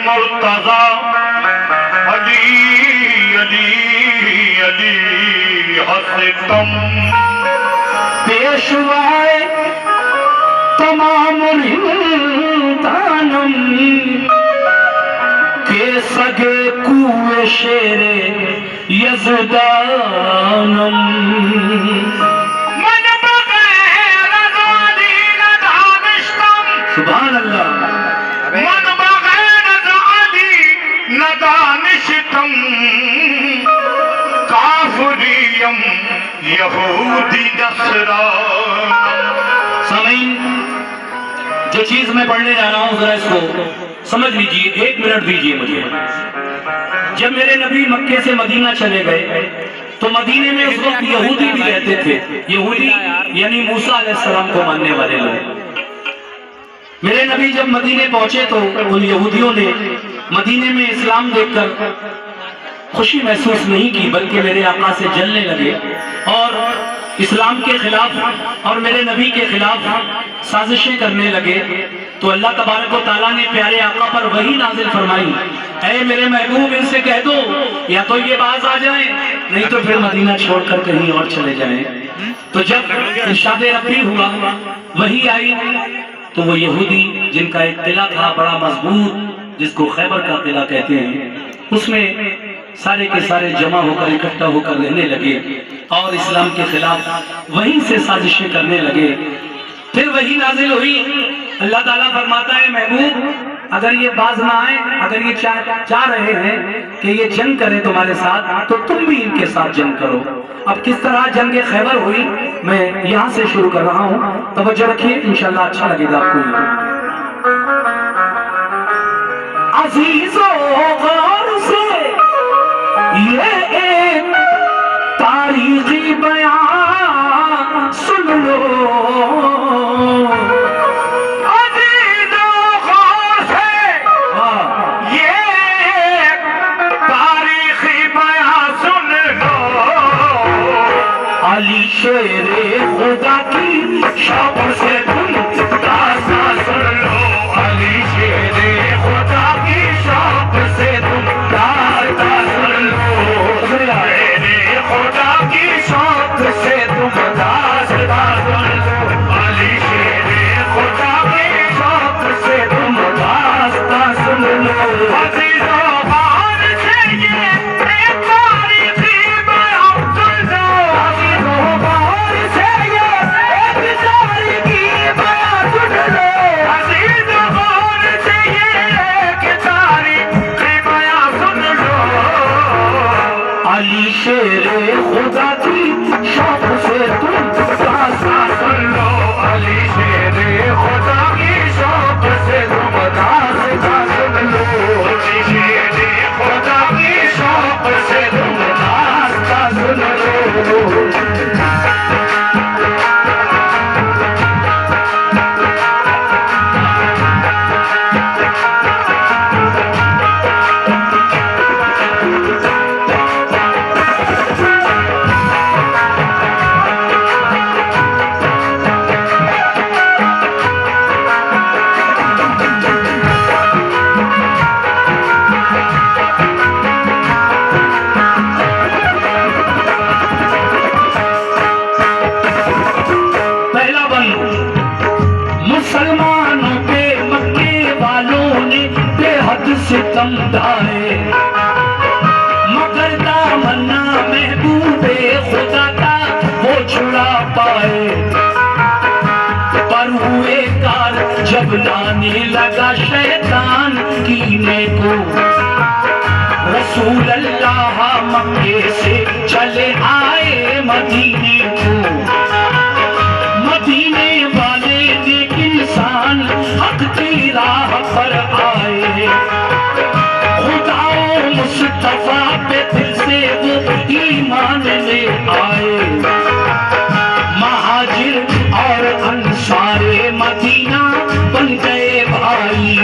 मुर्तजा अली अली अली हसतम पेशवाए तमाम हिंदानम के सगे कुए शेरे यज़दानम मन बगैर ज़ाली न दानिशतम सुभान अल्लाह मन बगैर ज़ाली न दानिशतम काफिरियम यहूदी नसरा। सामीन, जो चीज मैं पढ़ने जा रहा हूं जरा इसको समझ लीजिए, 1 मिनट दीजिए मुझे। जब मेरे नबी मक्के से मदीना चले गए तो मदीने में उस वक्त यहूदी भी रहते थे। यहूदी यानी मूसा अलैहिस्सलाम को मानने वाले लोग। मेरे नबी जब मदीने पहुंचे तो उन यहूदियों ने मदीने में इस्लाम देखकर खुशी महसूस नहीं की, बल्कि मेरे आका से जलने लगे और इस्लाम के खिलाफ और मेरे नबी के खिलाफ साजिशें करने लगे। तो अल्लाह तबारक व तआला ने प्यारे आका पर वही नाजिल फरमाई, ऐ मेरे महबूब इनसे कह दो या तो ये बाज आ जाएं, नहीं तो फिर मदीना छोड़कर कहीं और चले जाएं। तो जब इरशाद रब्बी हुआ, वही आई, तो वो यहूदी जिनका एक किला था बड़ा मजबूत, जिसको खैबर का किला कहते हैं, उसमें सारे के सारे जमा होकर इकट्ठा होकर रहने लगे और इस्लाम के खिलाफ वहीं से साजिशें करने लगे। फिर वही नाजिल हुई, अल्लाह ताला फरमाता है महबूब अगर ये बाज ना आए, अगर ये चाह रहे हैं कि ये जंग करें तुम्हारे साथ, तो तुम भी इनके साथ जंग करो। अब किस तरह जंग खैबर हुई मैं यहाँ से शुरू कर रहा हूँ, तवज्जो रखिए, इंशाल्लाह अच्छा लगेगा आपको। अजीजों गौर से ये एक तारीखी बयान सुन लो, अजीजों गौर से ये एक तारीखी बयान सुन लो। अली शेरे खुदा की शौक से तुम दास्तां सुन लो, अली शेरे खुदा की शौक से तुम दास्तां सुन लो। शेरे खुदा की शौक से तुम दास्तां सुन लो। अली शेरे खुदा की शौक से तुम दास्तां सुन लो। अजीजों गौर से ये एक तारीखी बयान सुन लो। अजीजों गौर से ये एक तारीखी बयान सुन लो। अजीजों गौर से ये एक तारीखी बयान सुन लो। अली शेरे खुदा की शौक से तुम दास्तां सुन लो। अली शेरे खुदा की शौक से तुम दास्तां सुन लो। अली शेरे खुदा की शौक से तुम दास्तां सुन लो। मुसलमानों पे मक्के वालों ने बेहद सितम ढाए, मगर दामना महबूबे खुदा का वो छुड़ा पाए। पर हुए कार जब लाने लगा शैतान कीने को, रसूल अल्लाह मक्के से चले आए मदीने को। मदीने वाले नेक इंसान हक की राह पर आए, खुदाओ मुस्तफा पे दिल से वो ईमान ले आए। महाजिर और अंसारे मदीना बन गए भाई,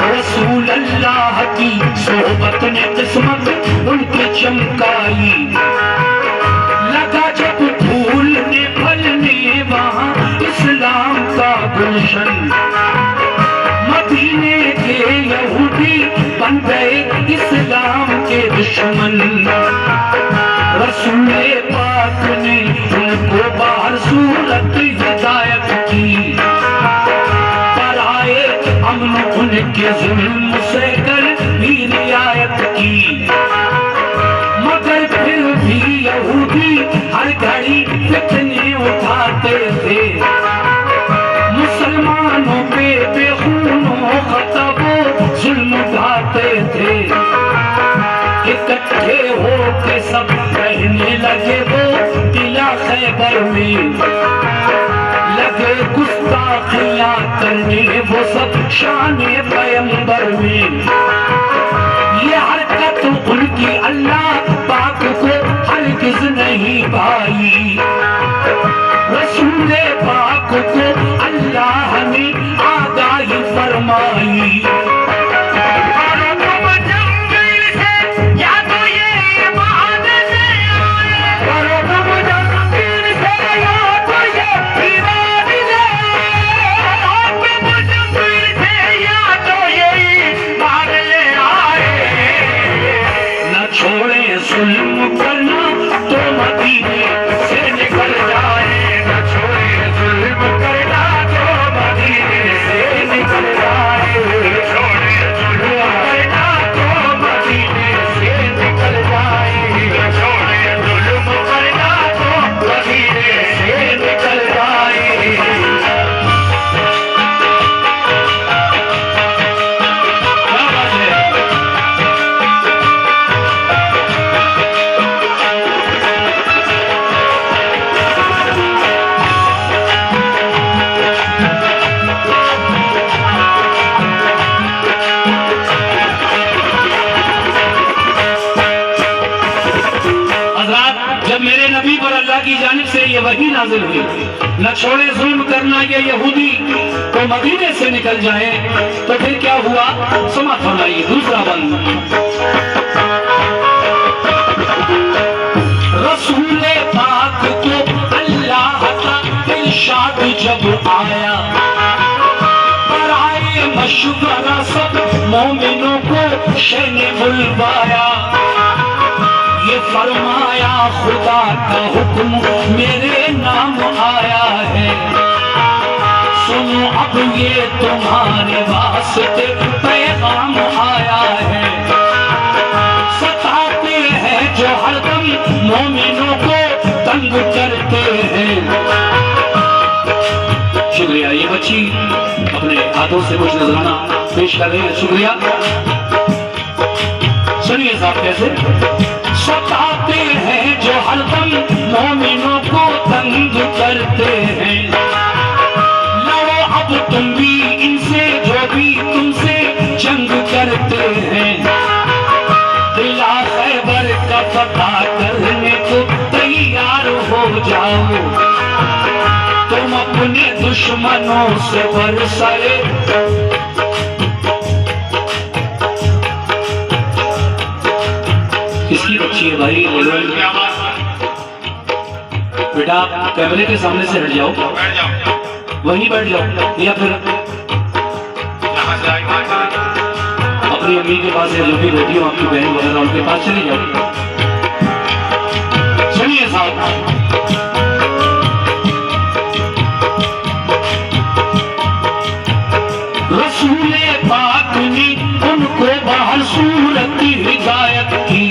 रसूल अल्लाह की सोहबत ने किस्मत उनकी चमकाई। लगा जब फूलने फलने वहाँ इस्लाम का गुलशन, मदीने के यहूदी बन गए इस्लाम के दुश्मन। रसूल पाक ने उनको बाहर सूरत हिदायत की, पर आए अमन उनके जुल्म से कर भी रियायत की। मगर फिर भी यहूदी हर घड़ी फितने उठाते थे, मुसलमानों पे बेखूनों खता वो जुल्म ढाते थे। इकट्ठे होके सब कहने लगे वो किला खैबर में, लगे गुस्ताखियां करने वो सब शाने पैगंबर में। ये हरकत उनकी अल्लाह पाक को हरगिज नहीं भाई, रसूल पाक को अल्लाह ने आगाही फरमाई। जुल्म करना तो मदीने से निकल जाए, न छोड़े जुल्म करना तो मदीने से निकल जाए, छोड़े जुल्म करना तो मदीने से निकल जाए, छोड़े जुल्म करना तो मदीने से निकल जाए। क्या बात है। जब मेरे नबी पर अल्लाह की जानिब से ये वही नाजिल हुई, न छोड़े जुल्म करना ये यहूदी तो मदीने से निकल जाए, तो फिर क्या हुआ समाप्त फरमाइए। दूसरा बंद, रसूल पाक को अल्लाह का इरशाद जब आया, पर आए मशवरा सब मोमिनों को शह ने बुलवाया। ये फरमाया खुदा का हुक्म मेरे नाम आया है, सुनो अब ये तुम्हारे वास्ते पैगाम आया है। सताते हैं जो हरदम मोमिनों को तंग करते हैं। शुक्रिया। ये बच्ची अपने हाथों से कुछ नजराना पेश कर रही है, शुक्रिया। सुनिए साहब कैसे सताते हैं जो हरदम मोमिनों को तंग करते हैं। लड़ो अब तुम भी इनसे जो भी तुमसे जंग करते हैं। किला खैबर का फतह करने को तैयार हो जाओ, तुम अपने दुश्मनों से बरसरे। किसकी बच्ची है भाई? बेटा कैमरे के सामने से हट जाओ, वहीं बैठ जाओ, या फिर अपनी अम्मी के पास या जो भी बेटी हो आपकी बहन वगैरह उनके पास चले जाओ। सुनिए साहब, रसूल पाक ने उनको बाहर सूरत की हिदायत की,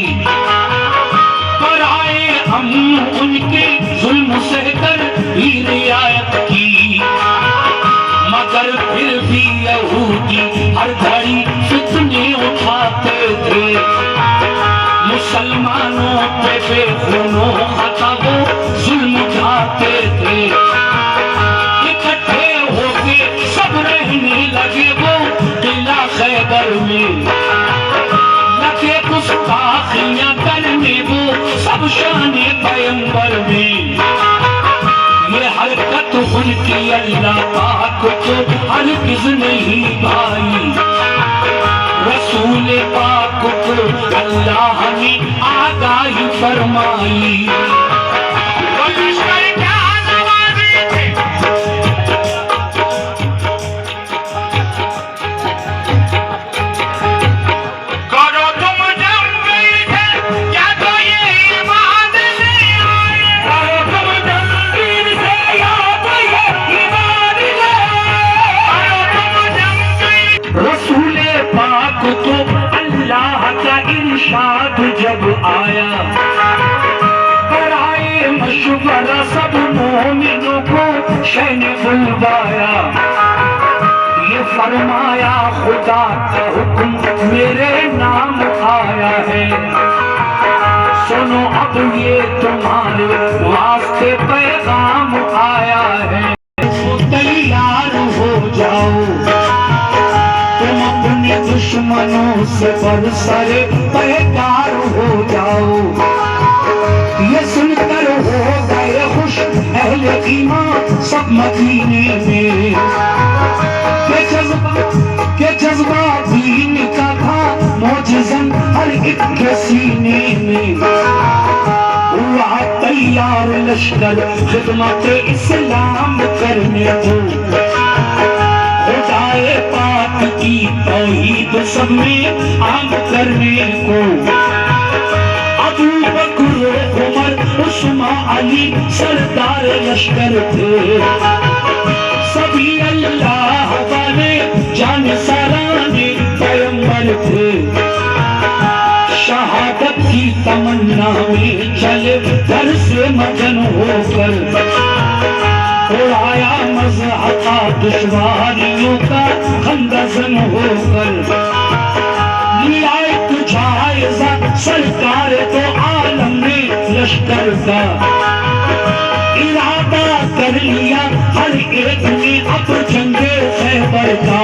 पर आए हम उनके जुल्म सहकर भी रियायत की। मगर फिर भी यहूदी हर घड़ी फितने उठाते थे, मुसलमानों पे बेखूनों खता वो जुल्म ढाते थे। इकट्ठे होके सब रहने लगे वो किला खैबर में, लगे गुस्ताखियां करने वो सब शाने पैगंबर में। ये हरकत उनकी अल्लाह पाक को हरगिज नहीं भाई, रसूल पाक को अल्लाह ने आगाही फरमाई। पाक तो अल्लाह का इरशाद जब आया, कराए मशवरा सब मोमिनों को शह ने बुलवाया। ये फरमाया खुदा का हुक्म मेरे नाम आया है, सुनो अब ये तुम्हारे वास्ते पैगाम आया है। तो तैयार हो जाओ तुम अपने दुश्मनों से बरसरे पैगार हो जाओ। ये सुनकर हो गए खुश अहले ईमान सब मदीने में, के जज्बा दीन का था मौजज़न हर एक के सीने में। हुआ तैयार लश्कर खिदमत इस्लाम करने को, खुदाए पाक की तौहीद सब में आम करने को। अबू बकर उमर उस्मान अली सरदार लश्कर थे, सभी अल्लाह वाले जान सराने पैगंबर थे। शहादत की तमन्ना में चले घर से मगन होकर, उड़ाया मज़हक़ा दुश्वारियों का खंदज़न होकर। लिया एक जायज़ा सरकार तो आलम ने लश्कर का, इरादा कर लिया हर एक ने अब जंगे खैबर का।